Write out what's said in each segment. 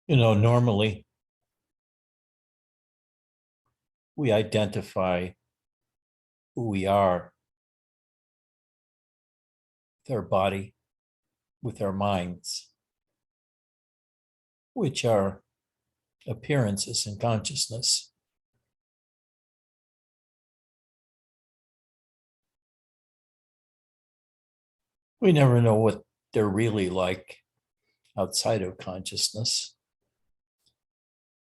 Normally we identify who we are with our body, with our minds, which are appearances in consciousness. We never know what they're really like outside of consciousness.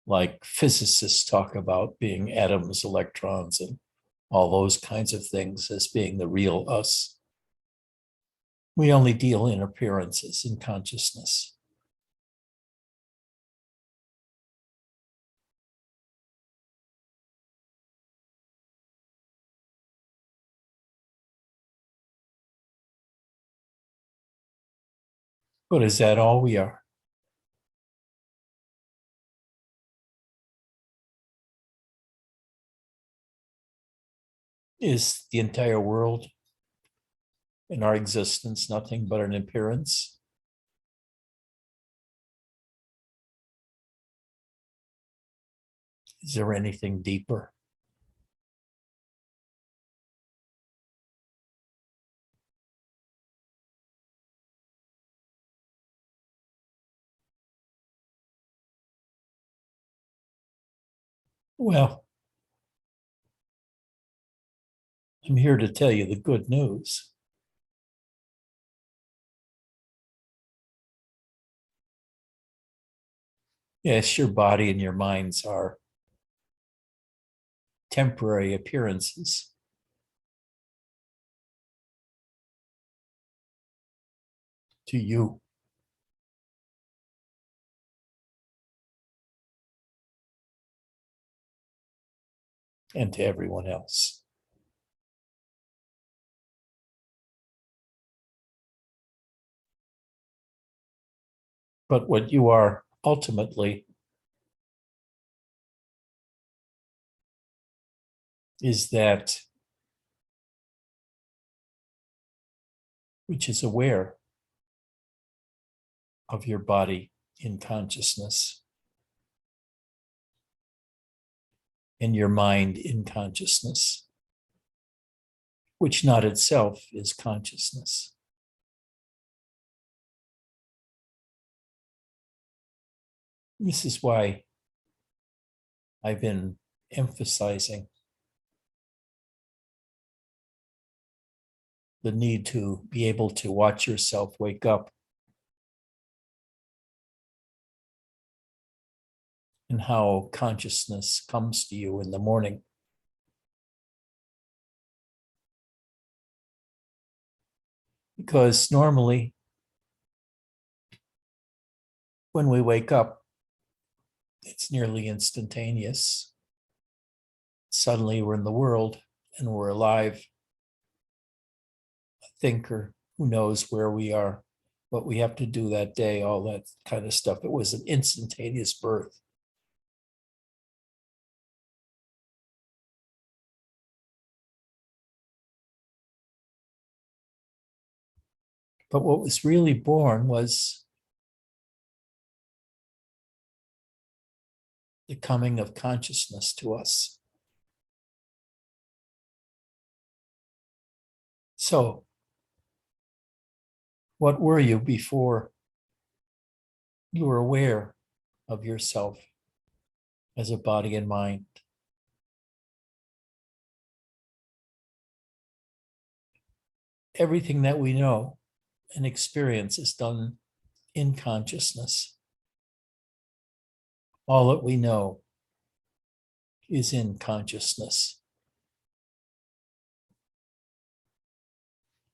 Like physicists talk about being atoms, electrons, and all those kinds of things as being the real us. We only deal in appearances in consciousness. But is that all we are? Is the entire world and our existence nothing but an appearance? Is there anything deeper? Well, I'm here to tell you the good news. Yes, your body and your minds are temporary appearances. To you. And to everyone else. But what you are ultimately is that which is aware of your body in consciousness and your mind in consciousness, which not itself is consciousness. This is why I've been emphasizing the need to be able to watch yourself wake up and how consciousness comes to you in the morning. Because normally, when we wake up, it's nearly instantaneous. Suddenly we're in the world and we're alive. A thinker who knows where we are, what we have to do that day, all that kind of stuff. It was an instantaneous birth. But what was really born was the coming of consciousness to us. So, what were you before you were aware of yourself as a body and mind? Everything that we know and experience is done in consciousness. All that we know is in consciousness.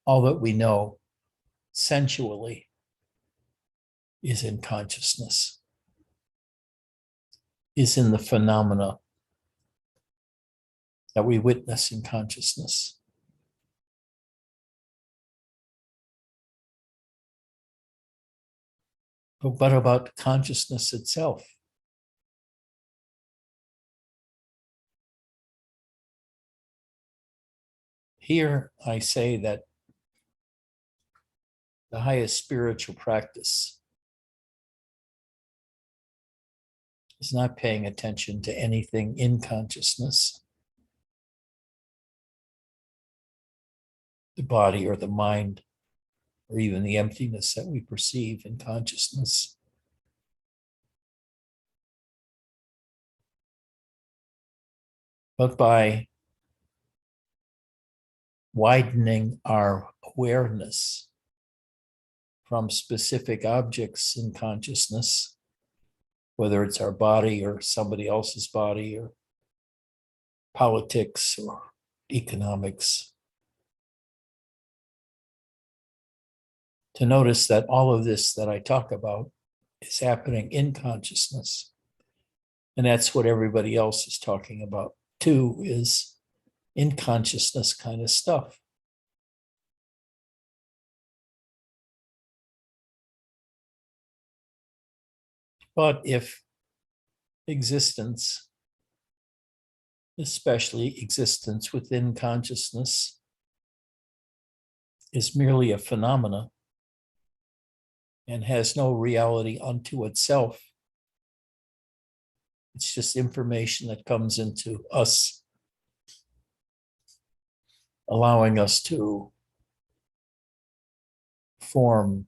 All that we know sensually is in consciousness, is in the phenomena that we witness in consciousness. But what about consciousness itself? Here I say that the highest spiritual practice is not paying attention to anything in consciousness, the body or the mind, or even the emptiness that we perceive in consciousness. But by widening our awareness from specific objects in consciousness, whether it's our body or somebody else's body or politics or economics, to notice that all of this that I talk about is happening in consciousness. And that's what everybody else is talking about too, is in consciousness kind of stuff. But if existence, especially existence within consciousness, is merely a phenomena and has no reality unto itself, it's just information that comes into us, allowing us to form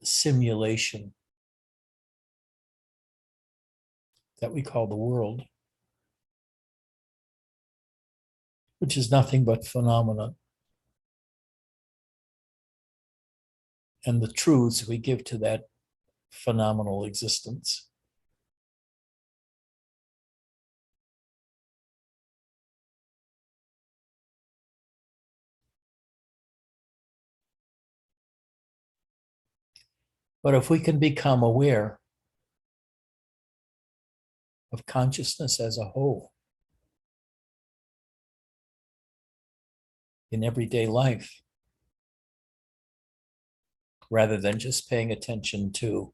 a simulation that we call the world, which is nothing but phenomena. And the truths we give to that phenomenal existence. But if we can become aware of consciousness as a whole in everyday life, rather than just paying attention to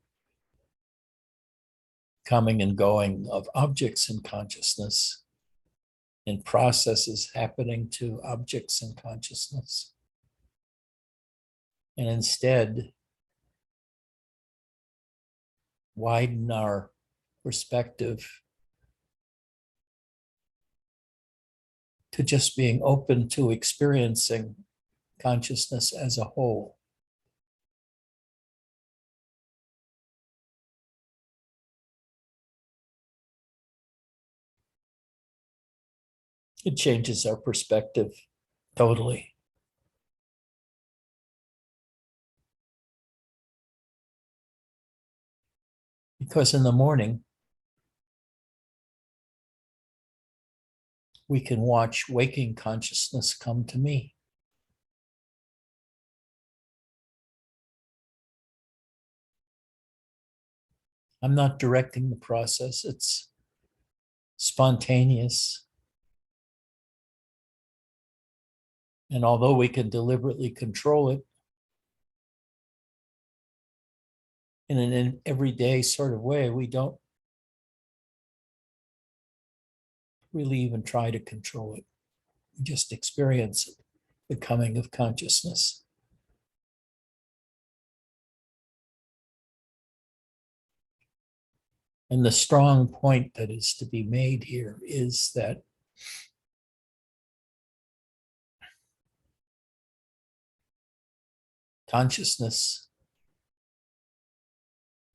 coming and going of objects in consciousness and processes happening to objects in consciousness, and instead widen our perspective to just being open to experiencing consciousness as a whole. It changes our perspective totally. Because in the morning, we can watch waking consciousness come to me. I'm not directing the process, it's spontaneous. And although we can deliberately control it in an everyday sort of way, we don't really even try to control it. We just experience it, the coming of consciousness. And the strong point that is to be made here is that consciousness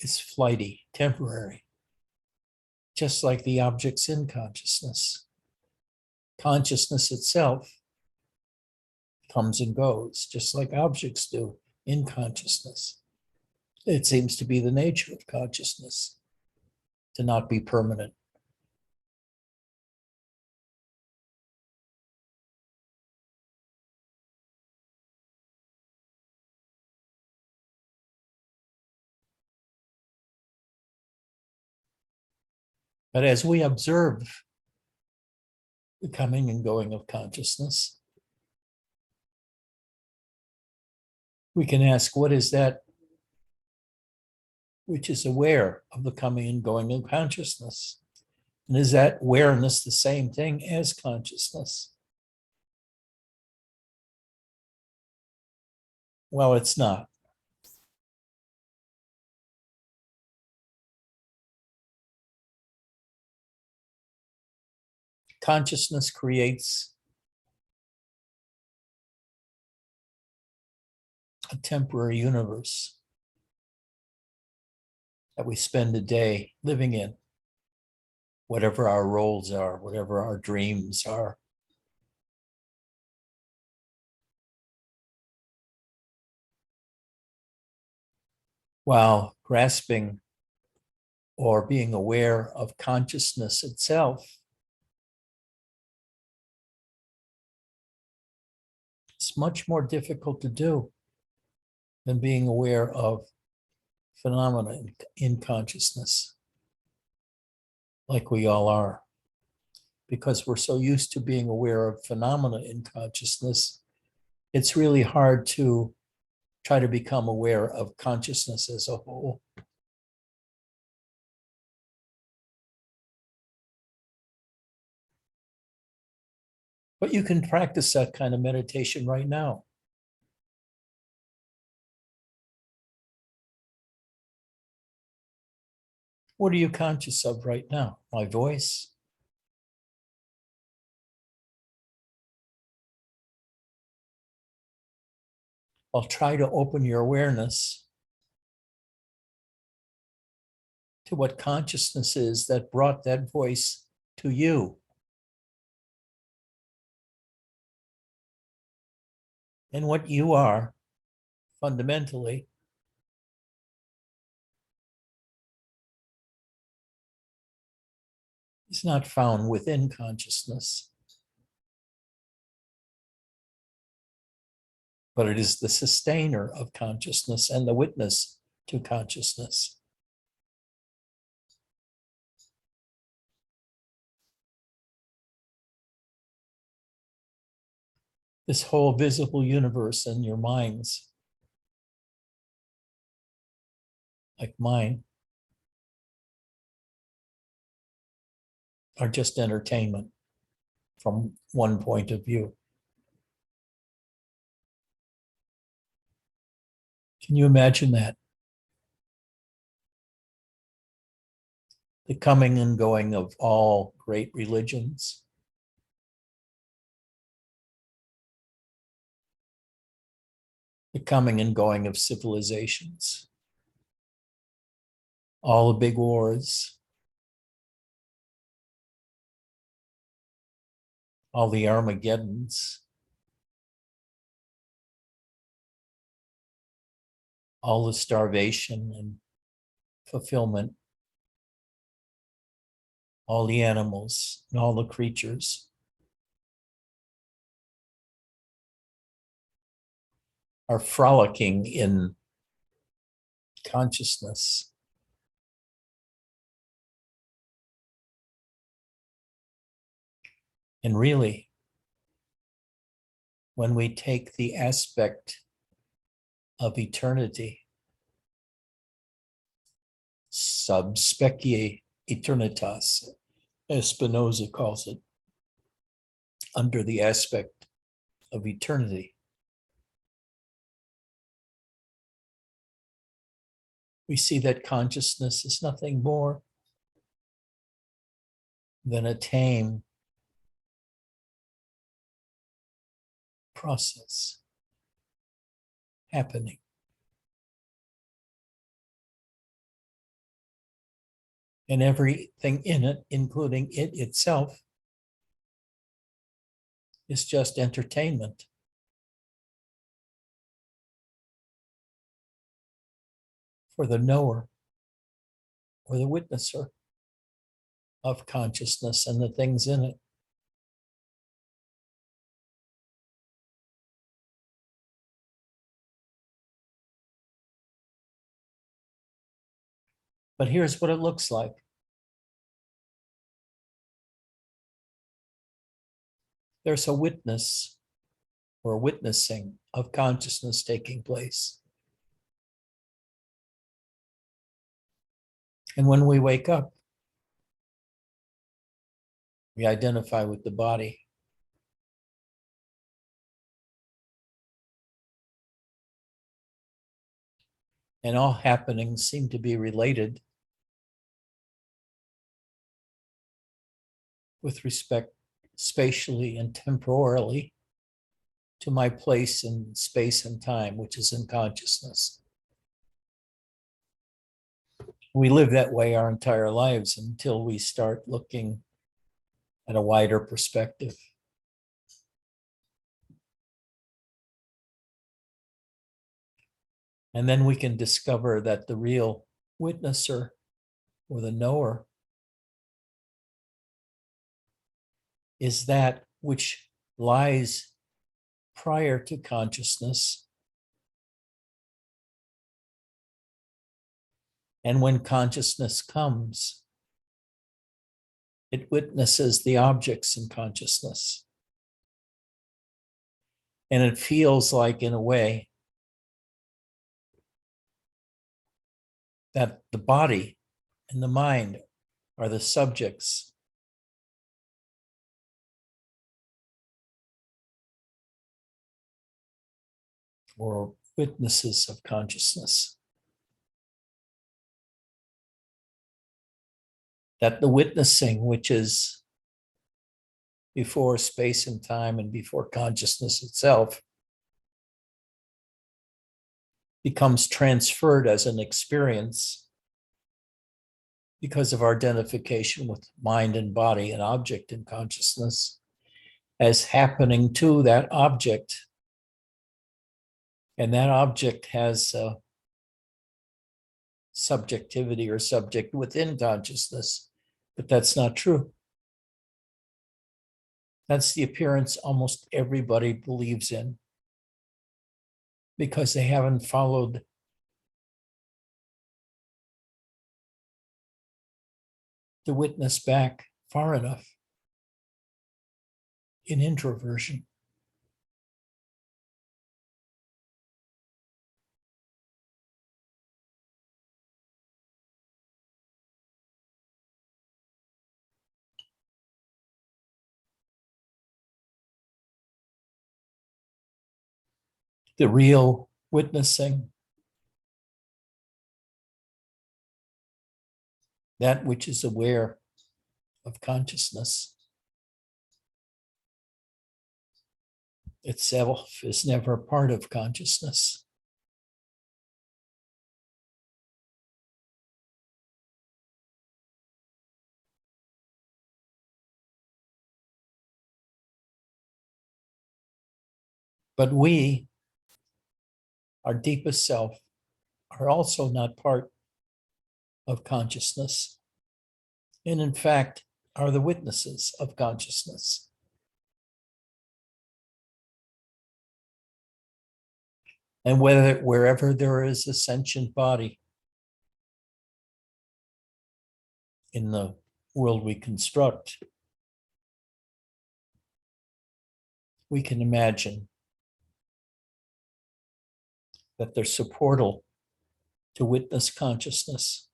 is flighty, temporary, just like the objects in consciousness. Consciousness itself comes and goes, just like objects do in consciousness. It seems to be the nature of consciousness to not be permanent. But as we observe the coming and going of consciousness, we can ask, what is that which is aware of the coming and going of consciousness? And is that awareness the same thing as consciousness? Well, it's not. Consciousness creates a temporary universe that we spend a day living in, whatever our roles are, whatever our dreams are. While grasping or being aware of consciousness itself, it's much more difficult to do than being aware of phenomena in consciousness, like we all are. Because we're so used to being aware of phenomena in consciousness, it's really hard to try to become aware of consciousness as a whole. But you can practice that kind of meditation right now. What are you conscious of right now? My voice? I'll try to open your awareness to what consciousness is that brought that voice to you. And what you are, fundamentally, is not found within consciousness, but it is the sustainer of consciousness and the witness to consciousness. This whole visible universe in your minds, like mine, are just entertainment from one point of view. Can you imagine that? The coming and going of all great religions, the coming and going of civilizations, all the big wars, all the Armageddons, all the starvation and fulfillment, all the animals and all the creatures are frolicking in consciousness. And really, when we take the aspect of eternity, sub specie eternitas, as Spinoza calls it, under the aspect of eternity, we see that consciousness is nothing more than a tame process happening. And everything in it, including it itself, is just entertainment. For the knower or the witnesser of consciousness and the things in it. But here's what it looks like. There's a witness or witnessing of consciousness taking place. And when we wake up, we identify with the body. And all happenings seem to be related with respect spatially and temporally to my place in space and time, which is in consciousness. We live that way our entire lives until we start looking at a wider perspective. And then we can discover that the real witnesser or the knower is that which lies prior to consciousness. And when consciousness comes, it witnesses the objects in consciousness. And it feels like, in a way, that the body and the mind are the subjects. Or witnesses of consciousness. That the witnessing, which is before space and time and before consciousness itself, becomes transferred as an experience because of our identification with mind and body and object in consciousness as happening to that object. And that object has subjectivity or subject within consciousness, but that's not true. That's the appearance almost everybody believes in because they haven't followed the witness back far enough in introversion. The real witnessing, that which is aware of consciousness itself, is never part of consciousness. But we, our deepest self, are also not part of consciousness, and in fact are the witnesses of consciousness. And wherever there is a sentient body in the world we construct, we can imagine that there's a portal to witness consciousness,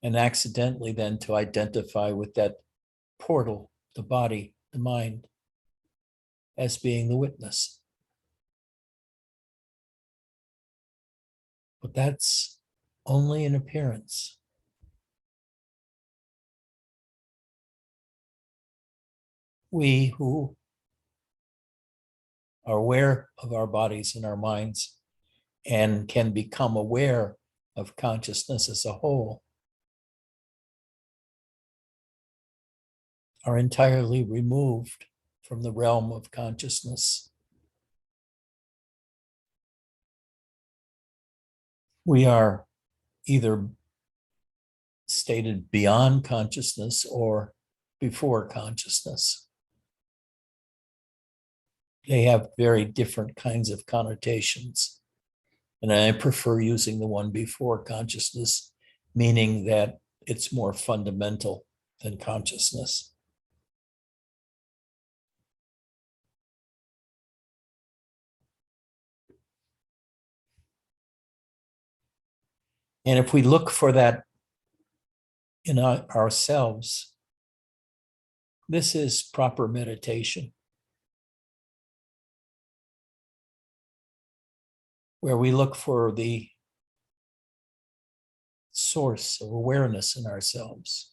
and accidentally then to identify with that portal, the body, the mind, as being the witness. But that's only an appearance. We who are aware of our bodies and our minds and can become aware of consciousness as a whole are entirely removed from the realm of consciousness. We are either stated beyond consciousness or before consciousness. They have very different kinds of connotations. And I prefer using the one before consciousness, meaning that it's more fundamental than consciousness. And if we look for that in ourselves, this is proper meditation, where we look for the source of awareness in ourselves.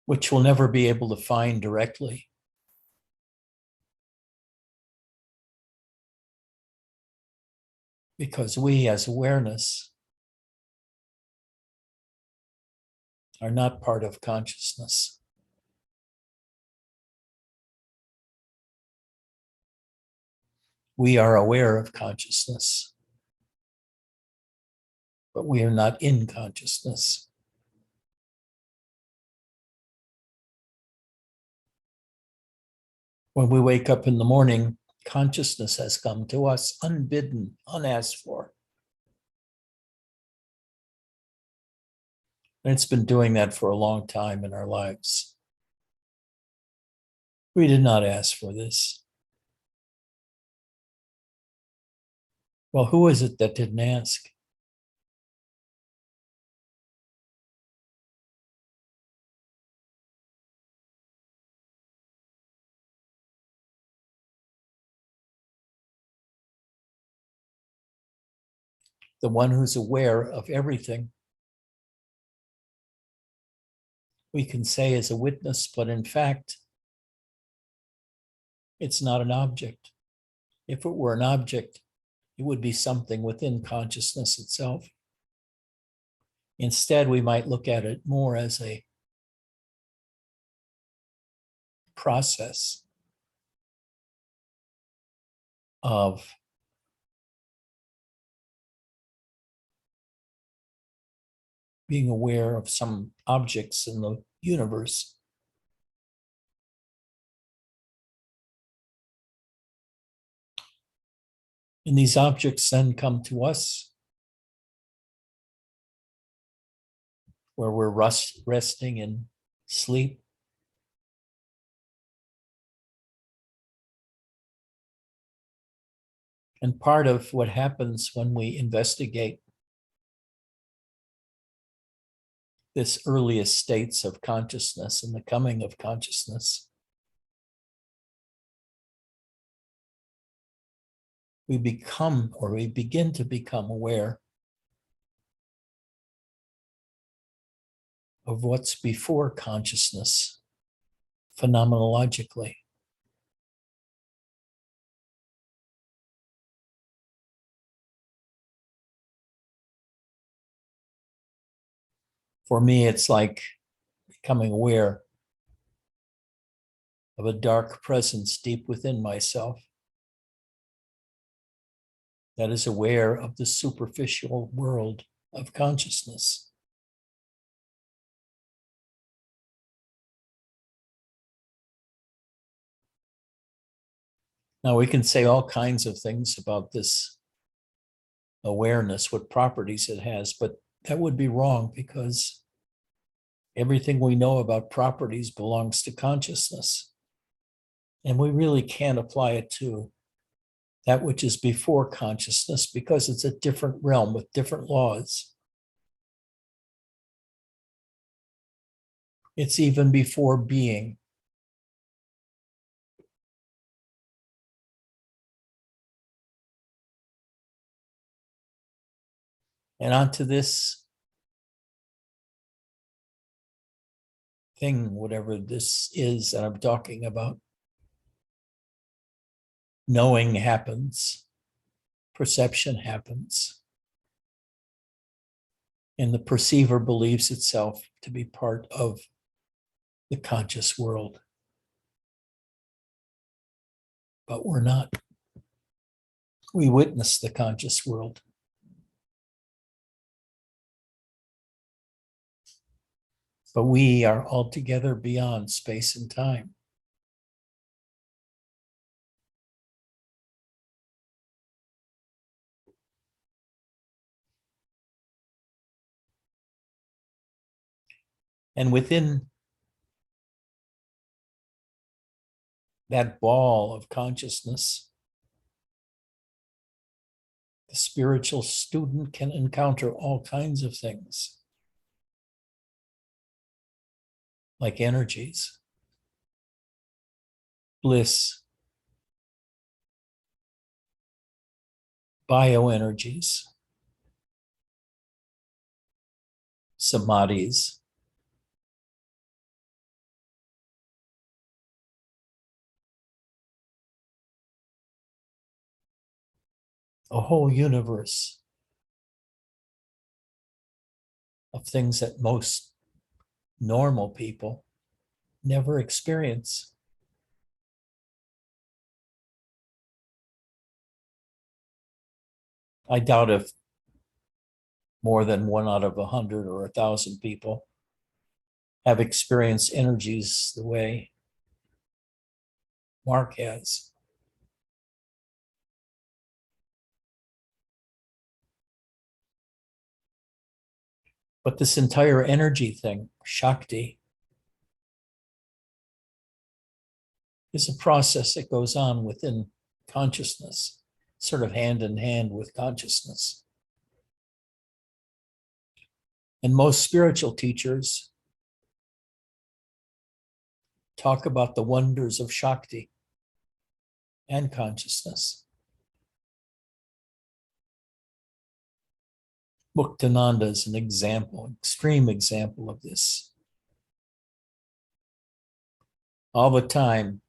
which we'll never be able to find directly. Because we, as awareness, are not part of consciousness. We are aware of consciousness, but we are not in consciousness. When we wake up in the morning, consciousness has come to us unbidden, unasked for. And it's been doing that for a long time in our lives. We did not ask for this. Well, who is it that didn't ask? The one who's aware of everything. We can say as a witness, but in fact, it's not an object. If it were an object, it would be something within consciousness itself. Instead, we might look at it more as a process of being aware of some objects in the universe. And these objects then come to us where we're resting in sleep. And part of what happens when we investigate this earliest states of consciousness and the coming of consciousness, we begin to become aware of what's before consciousness phenomenologically. For me, it's like becoming aware of a dark presence deep within myself that is aware of the superficial world of consciousness. Now, we can say all kinds of things about this awareness, what properties it has, but that would be wrong because everything we know about properties belongs to consciousness. And we really can't apply it to that which is before consciousness because it's a different realm with different laws. It's even before being. And onto this thing, whatever this is that I'm talking about, knowing happens, perception happens, and the perceiver believes itself to be part of the conscious world. But we're not. We witness the conscious world. But we are altogether beyond space and time. And within that ball of consciousness, the spiritual student can encounter all kinds of things, like energies, bliss, bioenergies, samadhis, a whole universe of things that most normal people never experience. I doubt if more than 1 out of 100 or 1,000 people have experienced energies the way Mark has. But this entire energy thing, Shakti, is a process that goes on within consciousness, sort of hand in hand with consciousness. And most spiritual teachers talk about the wonders of Shakti and consciousness. Muktananda is an example, extreme example of this. All the time,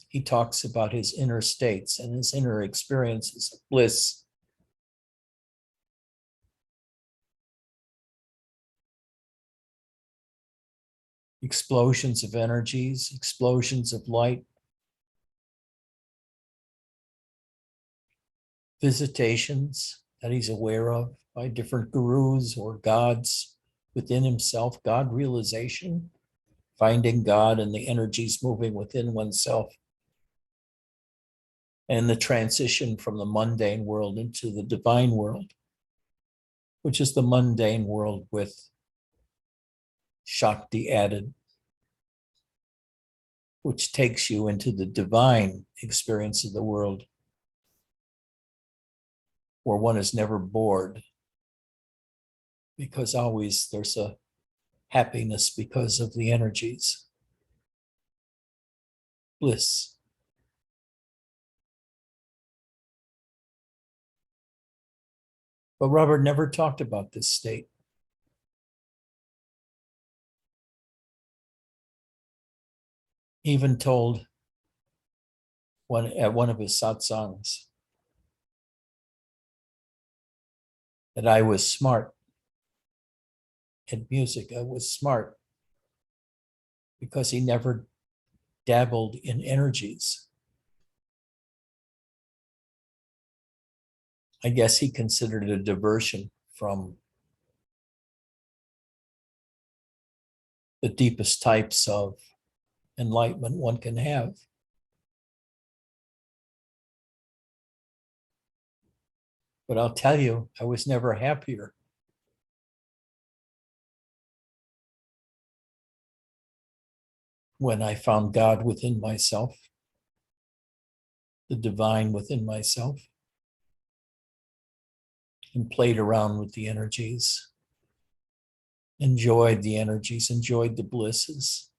he talks about his inner states and his inner experiences of bliss. Explosions of energies, explosions of light, visitations that he's aware of by different gurus or gods within himself, God realization, finding God and the energies moving within oneself, and the transition from the mundane world into the divine world, which is the mundane world with Shakti added, which takes you into the divine experience of the world, where one is never bored, because always there's a happiness because of the energies. Bliss. But Robert never talked about this state. He even told at one of his satsangs that I was smart at music. I was smart because he never dabbled in energies. I guess he considered it a diversion from the deepest types of enlightenment one can have. But I'll tell you, I was never happier. When I found God within myself, the divine within myself, and played around with the energies, enjoyed the energies, enjoyed the blisses,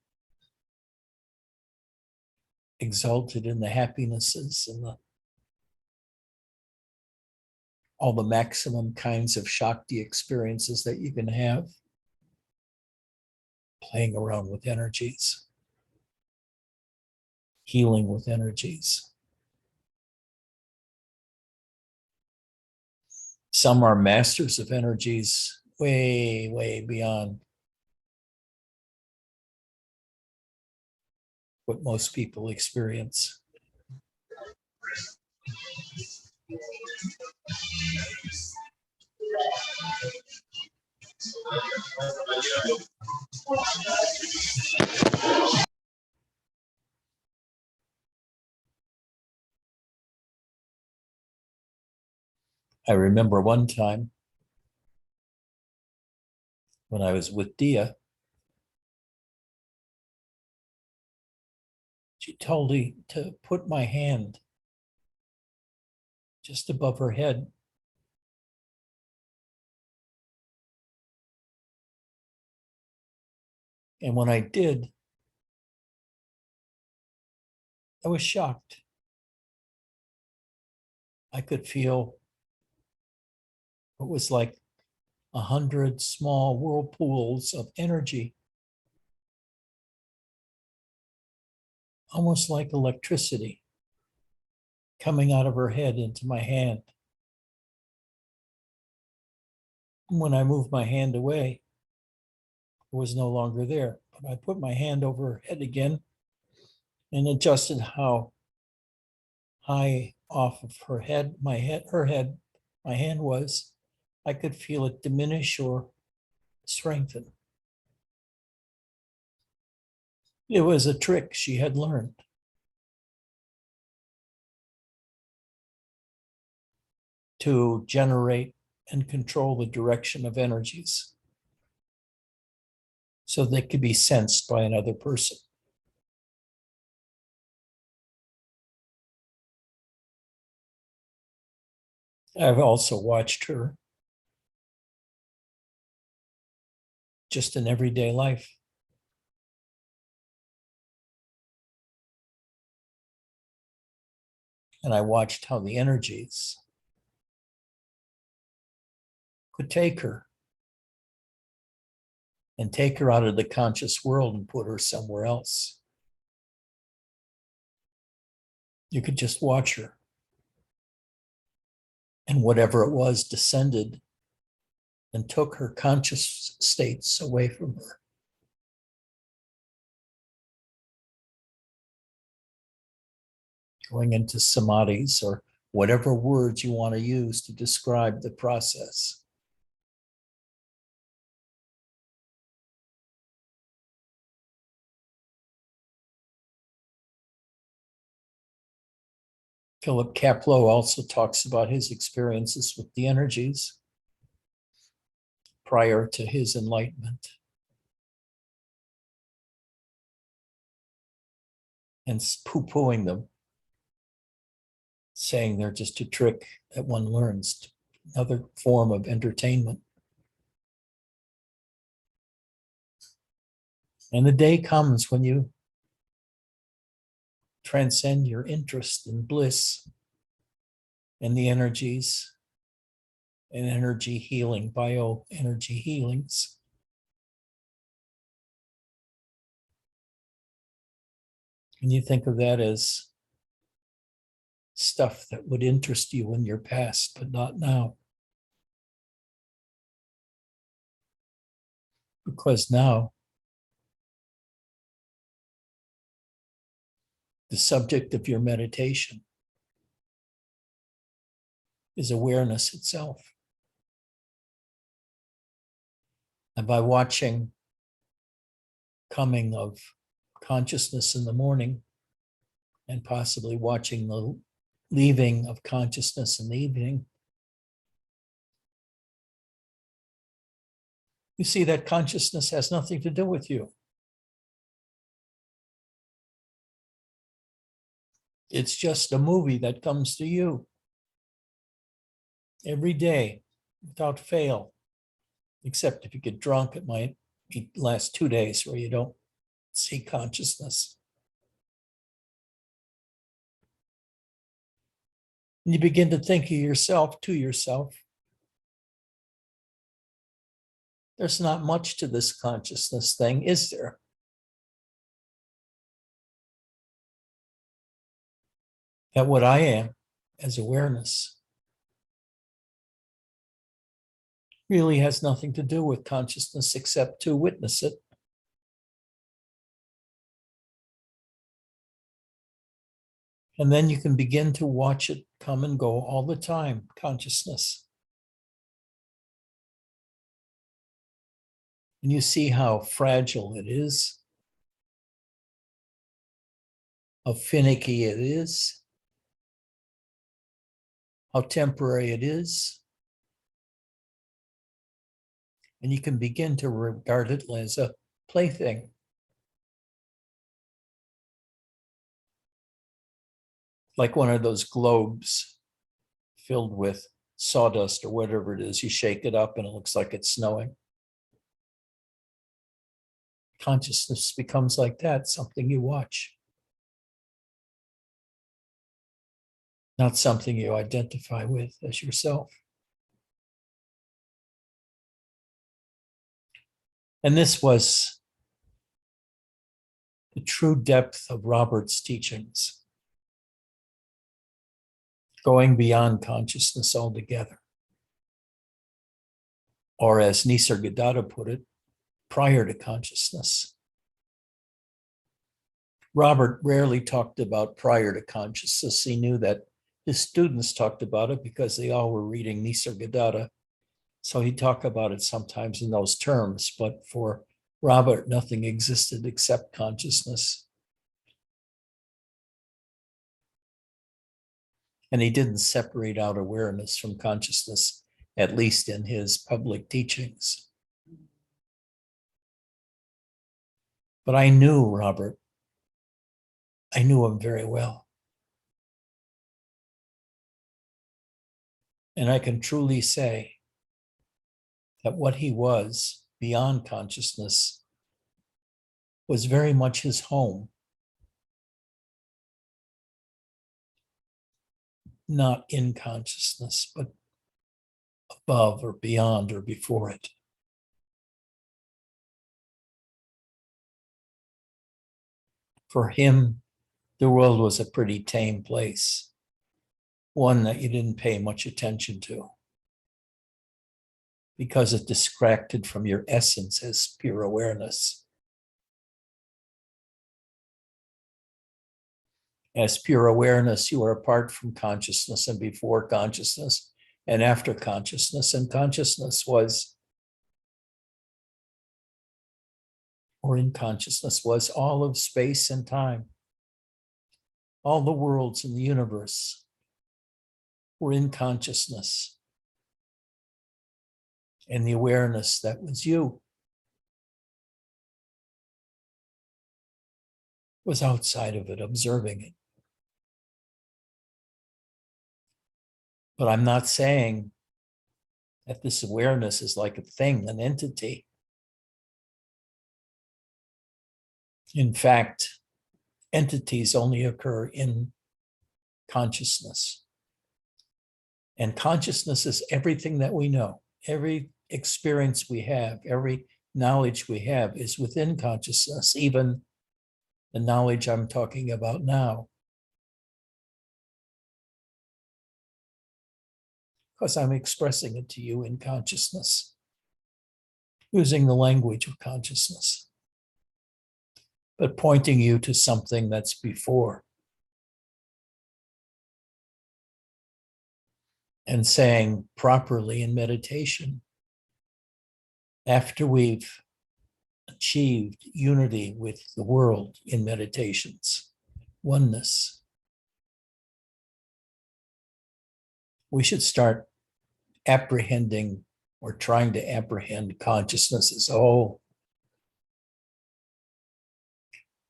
exalted in the happinesses and all the maximum kinds of Shakti experiences that you can have, playing around with energies, healing with energies. Some are masters of energies way, way beyond what most people experience. I remember one time when I was with Dia, she told me to put my hand just above her head. And when I did, I was shocked. I could feel what was like 100 small whirlpools of energy, almost like electricity, coming out of her head into my hand. When I moved my hand away, it was no longer there. But I put my hand over her head again and adjusted how high off of her head, my hand was. I could feel it diminish or strengthen. It was a trick she had learned to generate and control the direction of energies so they could be sensed by another person. I've also watched her just in everyday life. And I watched how the energies could take her and take her out of the conscious world and put her somewhere else. You could just watch her. And whatever it was descended and took her conscious states away from her. Going into samadhis or whatever words you want to use to describe the process. Philip Kapleau also talks about his experiences with the energies prior to his enlightenment. And poo-pooing them, saying they're just a trick that one learns, another form of entertainment. And the day comes when you transcend your interest in bliss and the energies and energy healing, bioenergy healings. And you think of that as stuff that would interest you in your past, but not now. Because now, the subject of your meditation is awareness itself. And by watching coming of consciousness in the morning and possibly watching the leaving of consciousness in the evening, you see that consciousness has nothing to do with you. It's just a movie that comes to you every day without fail. Except if you get drunk, it might last 2 days where you don't see consciousness. And you begin to think of yourself to yourself. There's not much to this consciousness thing, is there? That what I am as awareness really has nothing to do with consciousness except to witness it. And then you can begin to watch it come and go all the time, consciousness. And you see how fragile it is, how finicky it is, how temporary it is. And you can begin to regard it as a plaything. Like one of those globes filled with sawdust or whatever it is. You shake it up and it looks like it's snowing. Consciousness becomes like that, something you watch. Not something you identify with as yourself. And this was the true depth of Robert's teachings, going beyond consciousness altogether. or as Nisargadatta put it, prior to consciousness. Robert rarely talked about prior to consciousness. He knew that his students talked about it because they all were reading Nisargadatta. So he'd talk about it sometimes in those terms, but for Robert, nothing existed except consciousness. And he didn't separate out awareness from consciousness, at least in his public teachings. But I knew Robert. I knew him very well. And I can truly say that what he was beyond consciousness was very much his home, not in consciousness, but above or beyond or before it. For him, the world was a pretty tame place, one that you didn't pay much attention to because it distracted from your essence as pure awareness. As pure awareness, you are apart from consciousness and before consciousness and after consciousness. And consciousness was, or in consciousness was, all of space and time. All the worlds in the universe were in consciousness. And the awareness that was you was outside of it, observing it. But I'm not saying that this awareness is like a thing, an entity. In fact, entities only occur in consciousness. And consciousness is everything that we know. Every experience we have, every knowledge we have is within consciousness, even the knowledge I'm talking about now. Because I'm expressing it to you in consciousness, using the language of consciousness, but pointing you to something that's before. And saying properly in meditation, after we've achieved unity with the world in meditations, oneness, we should start apprehending or trying to apprehend consciousness as a whole.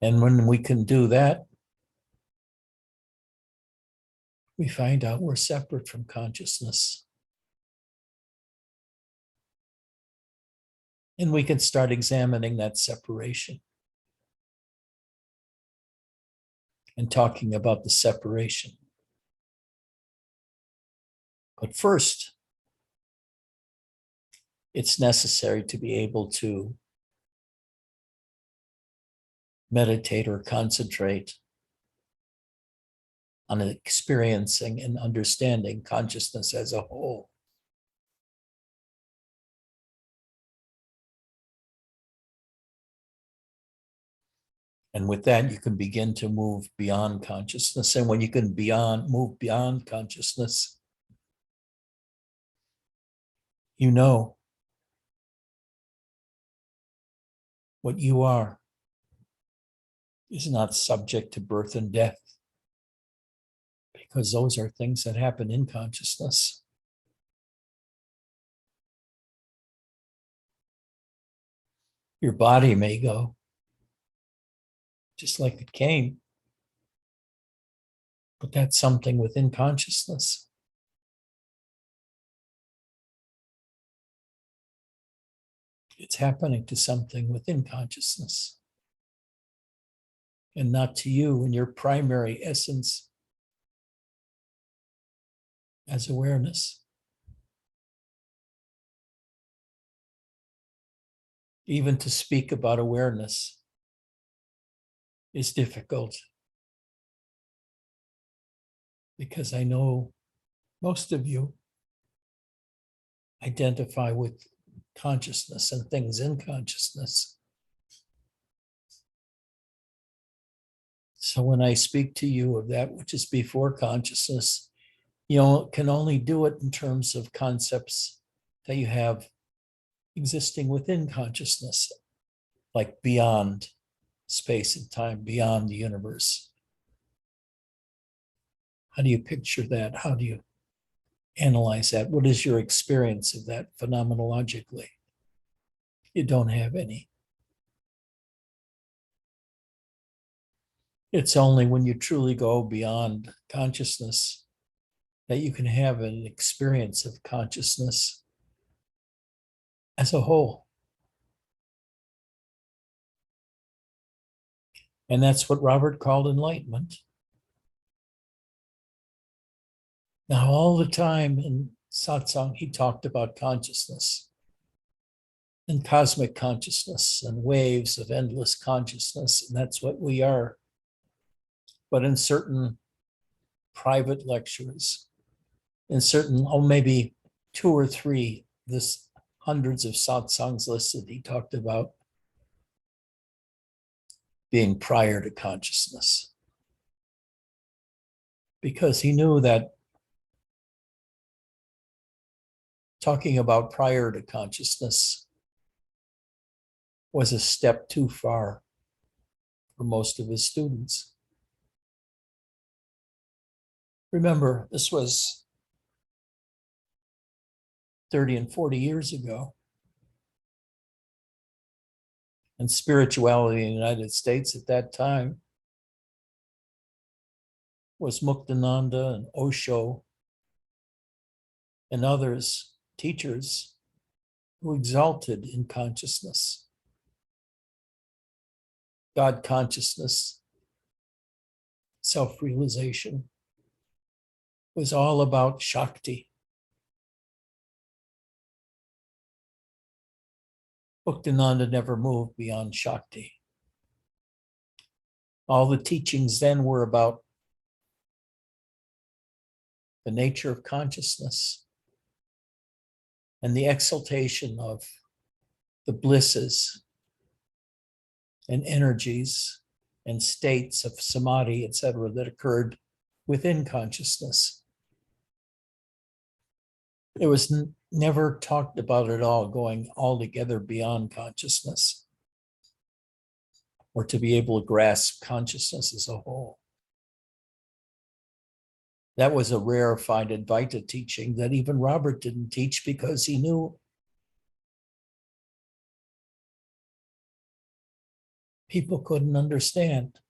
And when we can do that, we find out we're separate from consciousness. And we can start examining that separation and talking about the separation. But first, it's necessary to be able to meditate or concentrate on experiencing and understanding consciousness as a whole. And with that, you can begin to move beyond consciousness. And when you can move beyond consciousness, you know what you are is not subject to birth and death, because those are things that happen in consciousness. Your body may go, just like it came, but that's something within consciousness. It's happening to something within consciousness and not to you in your primary essence as awareness. Even to speak about awareness is difficult because I know most of you identify with consciousness and things in consciousness. So when I speak to you of that which is before consciousness, you can only do it in terms of concepts that you have existing within consciousness, like beyond space and time, beyond the universe. How do you picture that? How do you analyze that? What is your experience of that phenomenologically? You don't have any. It's only when you truly go beyond consciousness that you can have an experience of consciousness as a whole. And that's what Robert called enlightenment. Now, all the time in satsang, he talked about consciousness and cosmic consciousness and waves of endless consciousness, and that's what we are. But in certain private lectures, in certain, maybe 2 or 3, this hundreds of satsangs listed, he talked about being prior to consciousness. Because he knew that talking about prior to consciousness was a step too far for most of his students. Remember, this was 30 and 40 years ago. And spirituality in the United States at that time was Muktananda and Osho and others, teachers who exalted in consciousness. God consciousness, self-realization was all about Shakti. Muktananda never moved beyond Shakti. All the teachings then were about the nature of consciousness and the exaltation of the blisses and energies and states of samadhi, etc., that occurred within consciousness. It was never talked about at all, going altogether beyond consciousness, or to be able to grasp consciousness as a whole. That was a rarefied Advaita teaching that even Robert didn't teach because he knew people couldn't understand.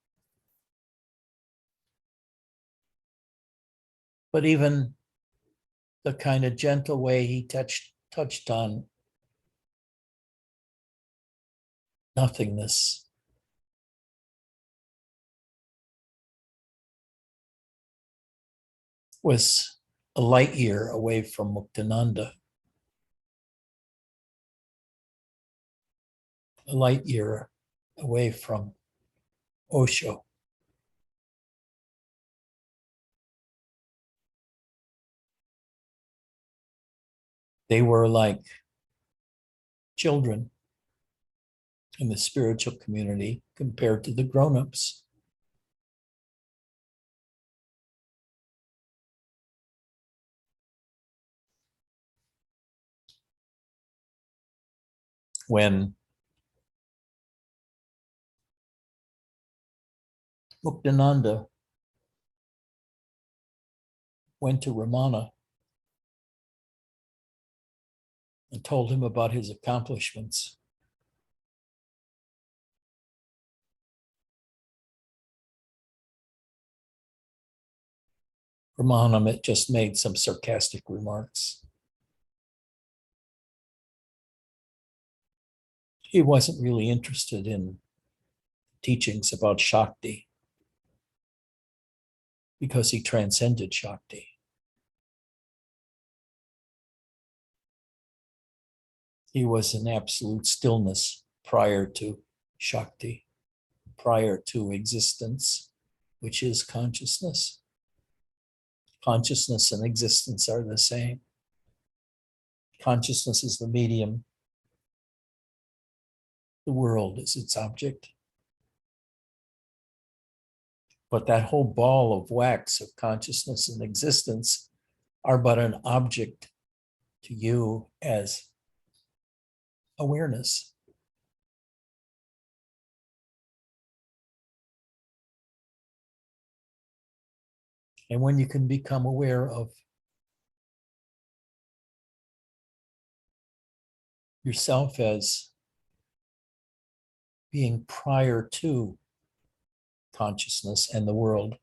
But even the kind of gentle way he touched on nothingness, was a light year away from Muktananda, a light year away from Osho. They were like children in the spiritual community compared to the grown-ups. When Muktananda went to Ramana and told him about his accomplishments, Ramana just made some sarcastic remarks. He wasn't really interested in teachings about Shakti because he transcended Shakti. He was in absolute stillness prior to Shakti, prior to existence, which is consciousness. Consciousness and existence are the same. Consciousness is the medium the world as its object. But that whole ball of wax of consciousness and existence are but an object to you as awareness. And when you can become aware of yourself as being prior to consciousness and the world,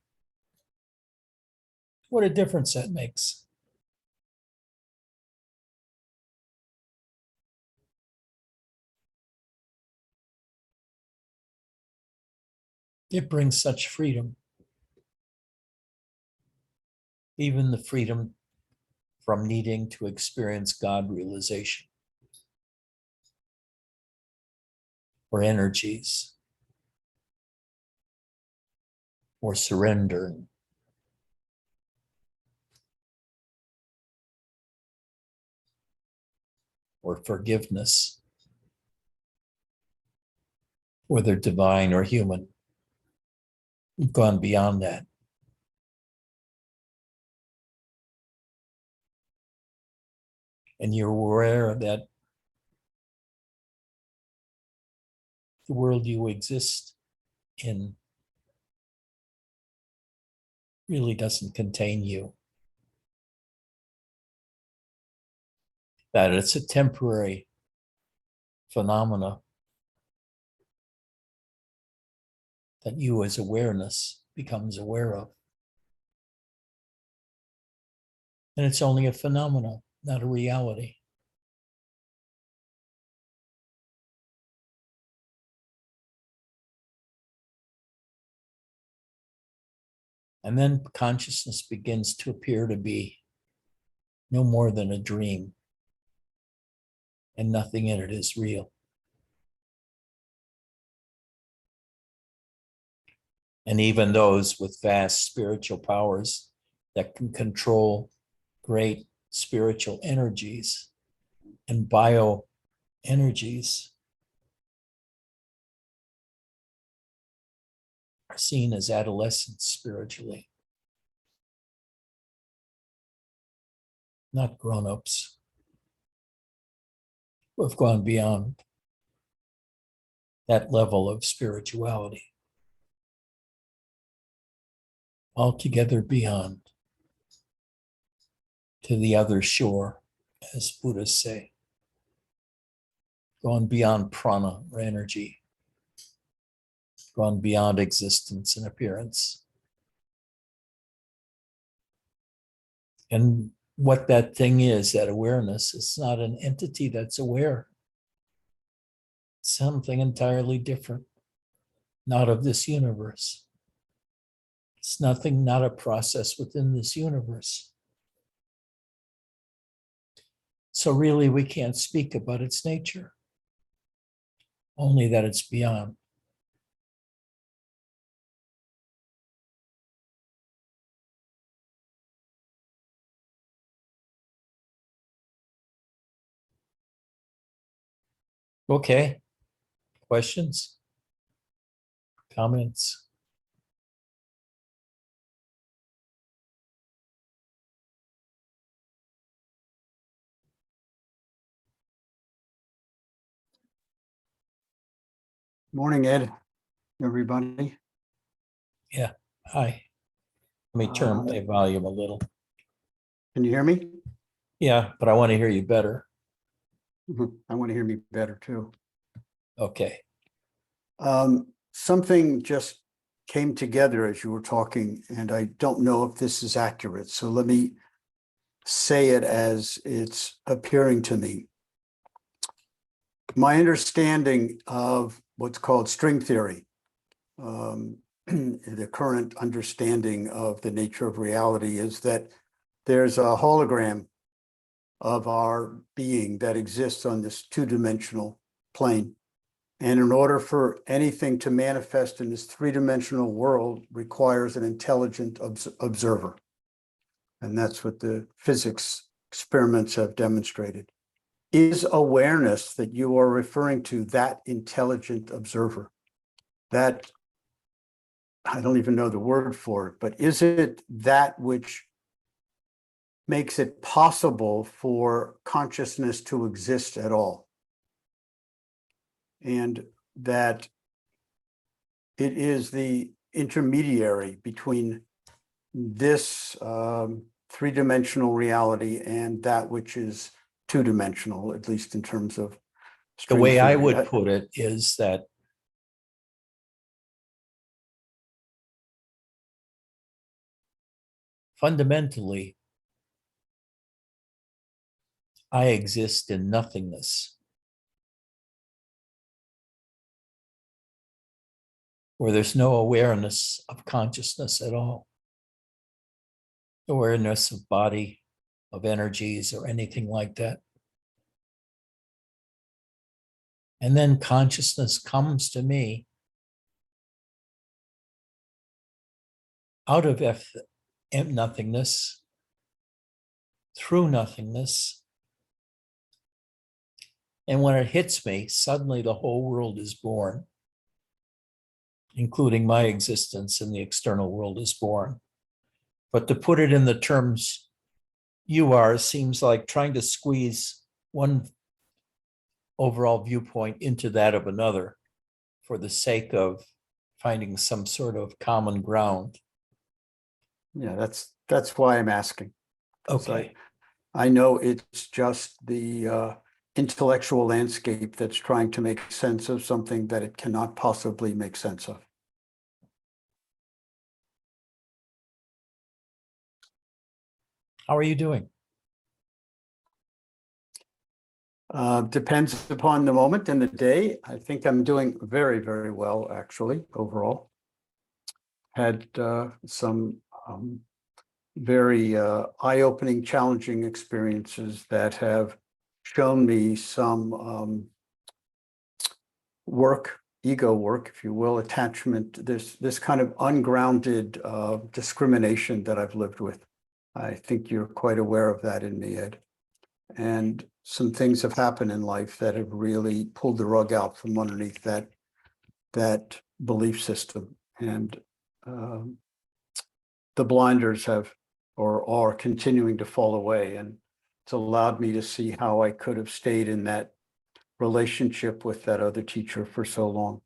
what a difference that makes. It brings such freedom. Even the freedom from needing to experience God realization or energies or surrender or forgiveness, whether divine or human. We've gone beyond that. And you're aware that the world you exist in really doesn't contain you. That it's a temporary phenomena that you as awareness becomes aware of. And it's only a phenomena, not a reality. And then consciousness begins to appear to be no more than a dream, and nothing in it is real. And even those with vast spiritual powers that can control great spiritual energies and bioenergies are seen as adolescents spiritually, not grown-ups who have gone beyond that level of spirituality, altogether beyond, to the other shore, as Buddhists say, gone beyond prana or energy, gone beyond existence and appearance. And what that thing is, that awareness, is not an entity that's aware. It's something entirely different, not of this universe. It's nothing, not a process within this universe. So really, we can't speak about its nature, only that it's beyond. Okay, questions, comments? Morning, Ed, everybody. Yeah, hi. Let me turn my volume a little. Can you hear me? Yeah, but I want to hear you better. I want to hear me better too. Okay. Something just came together as you were talking, and I don't know if this is accurate, so let me say it as it's appearing to me. My understanding of what's called string theory, the current understanding of the nature of reality, is that there's a hologram of our being that exists on this two-dimensional plane. And in order for anything to manifest in this three-dimensional world requires an intelligent observer. And that's what the physics experiments have demonstrated. is awareness that you are referring to that intelligent observer? That, I don't even know the word for it, but is it that which makes it possible for consciousness to exist at all? And that it is the intermediary between this three-dimensional reality and that which is two-dimensional, at least in terms of The string way I theory. would put it is that fundamentally, I exist in nothingness, where there's no awareness of consciousness at all, awareness of body, of energies, or anything like that. And then consciousness comes to me out of nothingness, through nothingness. And when it hits me, suddenly the whole world is born, including my existence in the external world is born. But to put it in the terms you are seems like trying to squeeze one overall viewpoint into that of another for the sake of finding some sort of common ground. Yeah, that's why I'm asking. Okay. I know it's just the intellectual landscape that's trying to make sense of something that it cannot possibly make sense of. How are you doing? Depends upon the moment and the day. I think I'm doing very, very well, actually, overall. Had some very eye-opening, challenging experiences that have shown me some work, ego work, if you will, attachment, this kind of ungrounded discrimination that I've lived with. I think you're quite aware of that in me, Ed. And some things have happened in life that have really pulled the rug out from underneath that belief system. And the blinders have or are continuing to fall away. And it's allowed me to see how I could have stayed in that relationship with that other teacher for so long.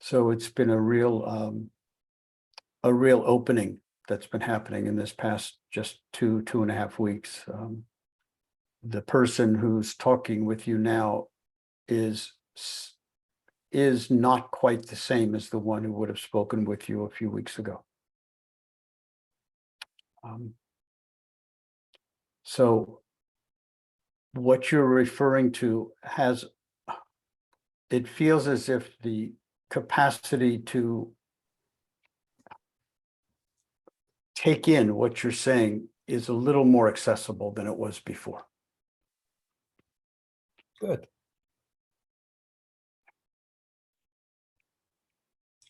So it's been a real opening that's been happening in this past just 2.5 weeks. The person who's talking with you now is not quite the same as the one who would have spoken with you a few weeks ago. So what you're referring to it feels as if the capacity to take in what you're saying is a little more accessible than it was before. Good.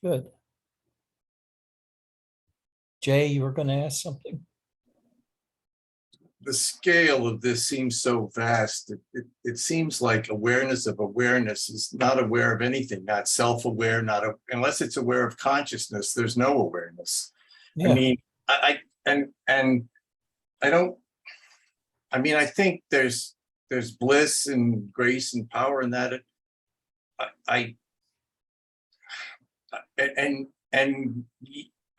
Good. Jay, you were going to ask something? The scale of this seems so vast. It seems like awareness of awareness is not aware of anything, not self-aware, unless it's aware of consciousness, there's no awareness. Yeah. I mean, I think there's bliss and grace and power in that. And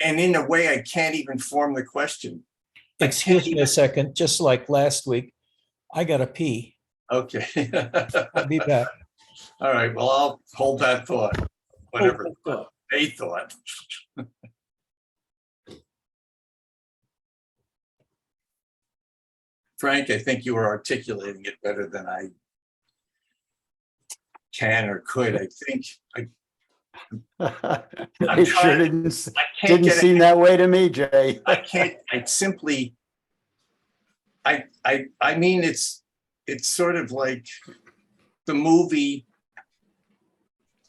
in a way, I can't even form the question. Excuse me a second, just like last week, I got to pee. Okay. I'll be back. All right, well, I'll hold that thought, whatever Hold that thought. they thought. Frank, I think you were articulating it better than I can or could. I think It sure didn't get seem that way to me, Jay. I mean, it's sort of like the movie.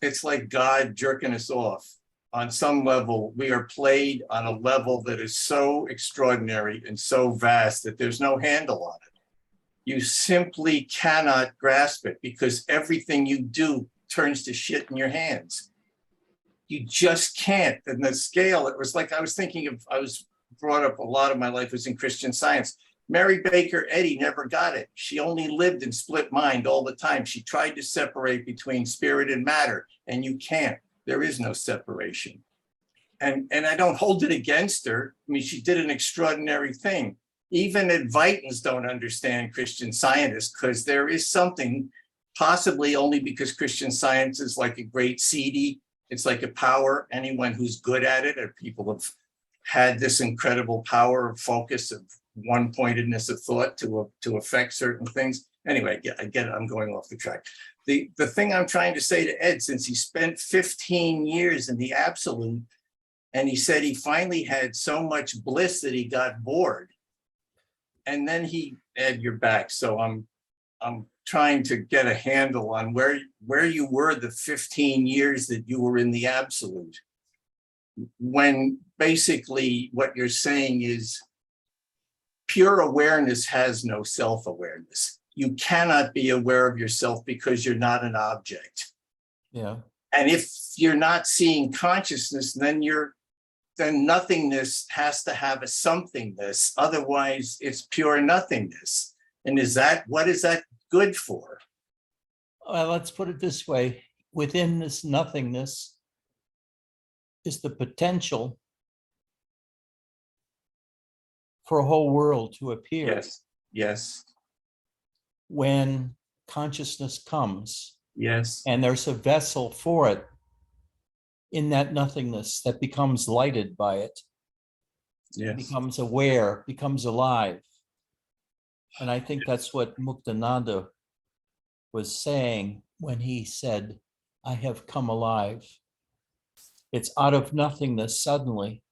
It's like God jerking us off. On some level, we are played on a level that is so extraordinary and so vast that there's no handle on it. You simply cannot grasp it because everything you do turns to shit in your hands. You just can't. And the scale, it was like I was thinking of, I was brought up, a lot of my life was in Christian Science. Mary Baker Eddy never got it. She only lived in split mind all the time. She tried to separate between spirit and matter, and you can't. There is no separation. And I don't hold it against her. I mean, she did an extraordinary thing. Even Advaitins don't understand Christian Scientists because there is something, possibly only because Christian Science is like a great CD. It's like a power. Anyone who's good at it, or people have had this incredible power of focus, of one-pointedness of thought to affect certain things. Anyway, I get it. I'm going off the track. The thing I'm trying to say to Ed, since he spent 15 years in the absolute, and he said he finally had so much bliss that he got bored. And then Ed, you're back. So I'm trying to get a handle on where you were the 15 years that you were in the absolute. When basically what you're saying is pure awareness has no self-awareness. You cannot be aware of yourself because you're not an object. Yeah. And if you're not seeing consciousness, then nothingness has to have a somethingness. Otherwise, it's pure nothingness. And what is that good for? Well, let's put it this way. Within this nothingness is the potential for a whole world to appear. Yes, yes, When consciousness comes, yes. and there's a vessel for it in that nothingness that becomes lighted by it, Yes. becomes aware, becomes alive. And I think that's what Muktananda was saying when he said, I have come alive. It's out of nothingness suddenly.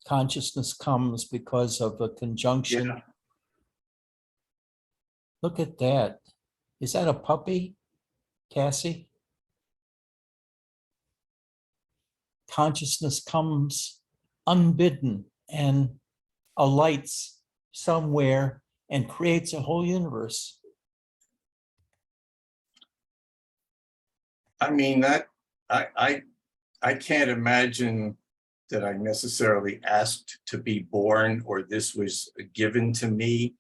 Consciousness comes because of a conjunction. Yeah. Look at that. Is that a puppy, Cassie? Consciousness comes unbidden and alights somewhere and creates a whole universe. I mean, that I can't imagine that I necessarily asked to be born or this was given to me.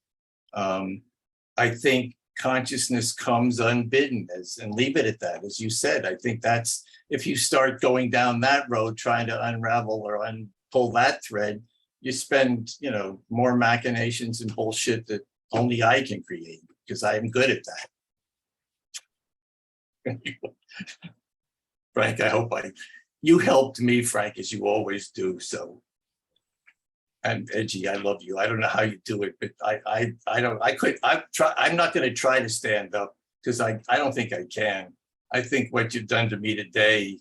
I think consciousness comes unbidden, and leave it at that. As you said, I think that's, if you start going down that road trying to unravel or pull that thread, you spend, more machinations and bullshit that only I can create, because I am good at that. Frank, I hope you helped me, Frank, as you always do. So, and Edgy, I love you. I don't know how you do it, but I'm not going to try to stand up because I don't think I can. I think what you've done to me today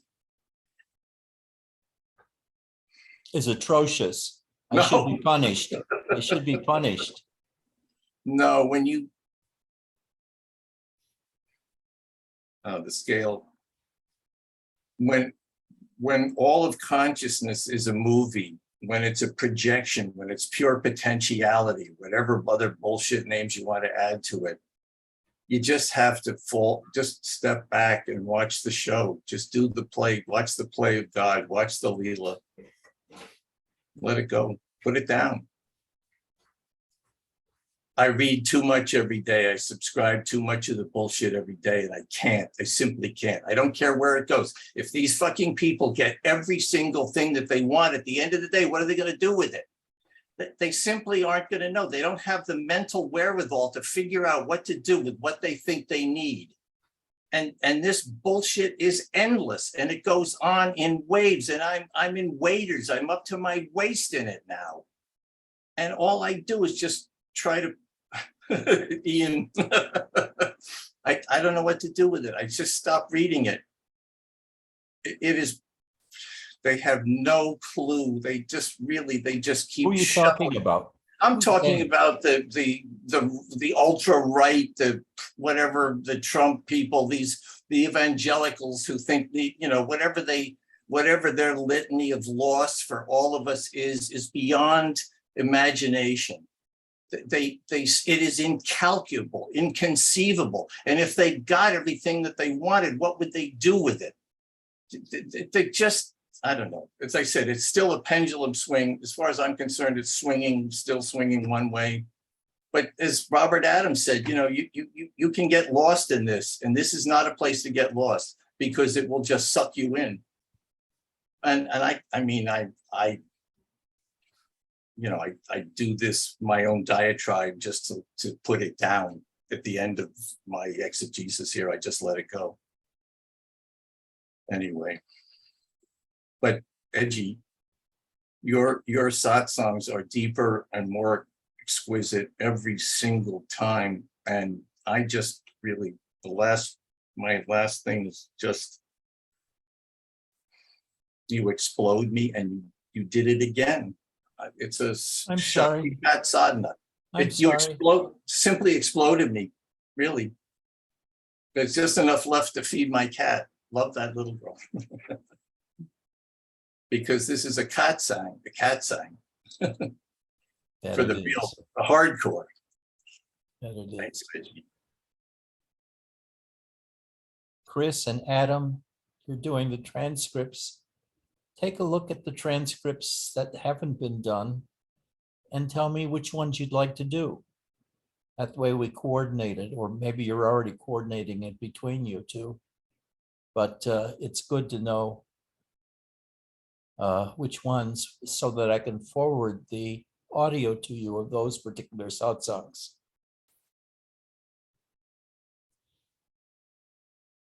Is atrocious. I No. should be punished. I should be punished. No, when you, the scale, when all of consciousness is a movie, when it's a projection, when it's pure potentiality, whatever other bullshit names you want to add to it, you just have to just step back and watch the show. Just do the play, watch the play of God, watch the Leela. Let it go, put it down. I read too much every day. I subscribe too much of the bullshit every day, and I can't. I simply can't. I don't care where it goes. If these fucking people get every single thing that they want at the end of the day, what are they going to do with it? They simply aren't going to know. They don't have the mental wherewithal to figure out what to do with what they think they need. And this bullshit is endless, and it goes on in waves, and I'm in waders. I'm up to my waist in it now. And all I do is just try to Ian, I don't know what to do with it. I just stopped reading it. It is, they have no clue. They just keep. Who are you talking about? I'm talking about the ultra right, the whatever, the Trump people, the evangelicals who think whatever their litany of loss for all of us is beyond imagination. it is incalculable, inconceivable. And if they got everything that they wanted, what would they do with it? They just, I don't know. As I said, it's still a pendulum swing. As far as I'm concerned, it's swinging, still swinging one way. But as Robert Adams said, you can get lost in this, and this is not a place to get lost because it will just suck you in. And I do this, my own diatribe, just to put it down. At the end of my exegesis here, I just let it go. Anyway, but Edgy, your satsangs are deeper and more exquisite every single time. And I just really, my last thing is just, you explode me and you did it again. It's a I'm sorry. Shakti sadhana. I'm You sorry. simply exploded me, really. There's just enough left to feed my cat. Love that little girl. Because this is a cat sang. That For it the is. real, the hardcore. That it is. Thanks, Reggie. Chris and Adam, you're doing the transcripts. Take a look at the transcripts that haven't been done and tell me which ones you'd like to do. That way we coordinate it, or maybe you're already coordinating it between you two. But it's good to know which ones so that I can forward the audio to you of those particular satsangs.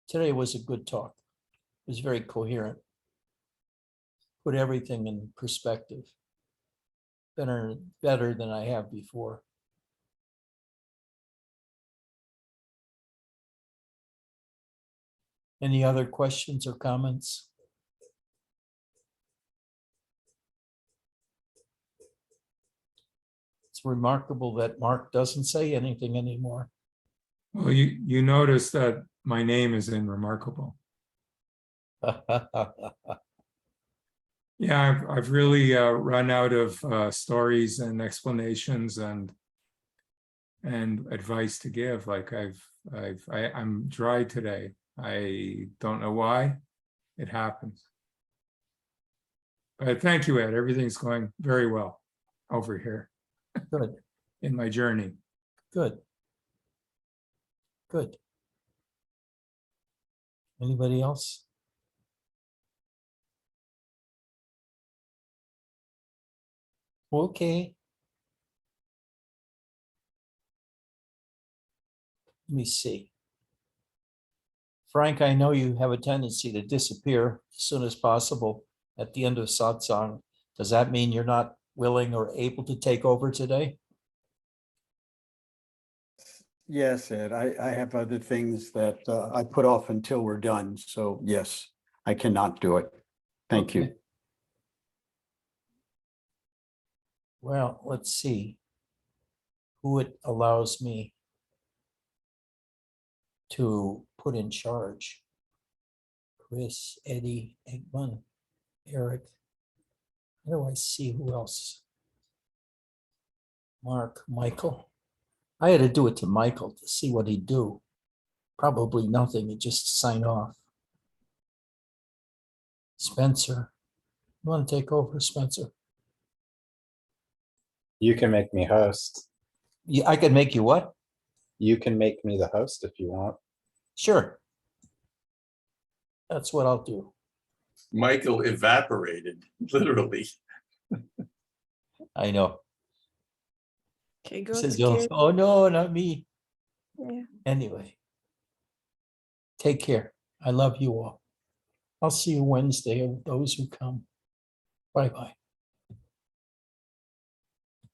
Today was a good talk. It was very coherent. Put everything in perspective. Better than I have before. Any other questions or comments? It's remarkable that Mark doesn't say anything anymore. Well, you notice that my name is in remarkable. Yeah, I've really run out of stories and explanations and advice to give. Like I'm dry today. I don't know why it happens. But thank you, Ed. Everything's going very well over here. Good, In my journey. good. Good. Anybody else? Okay. Let me see. Frank, I know you have a tendency to disappear as soon as possible at the end of satsang. Does that mean you're not willing or able to take over today? Yes, Ed, I have other things that I put off until we're done. So yes, I cannot do it. Thank Okay. you. Well, let's see who it allows me to put in charge. Chris, Eddie, Eggman, Eric. How do I see who else? Mark, Michael. I had to do it to Michael to see what he'd do. Probably nothing, he'd just sign off. Spencer. You want to take over, Spencer? You can make me host. Yeah, I could make you what? You can make me the host if you want. Sure. That's what I'll do. Michael evaporated, literally. I know. Okay, He go says, to oh no, not me. Yeah. Anyway, take care. I love you all. I'll see you Wednesday of those who come. Bye-bye.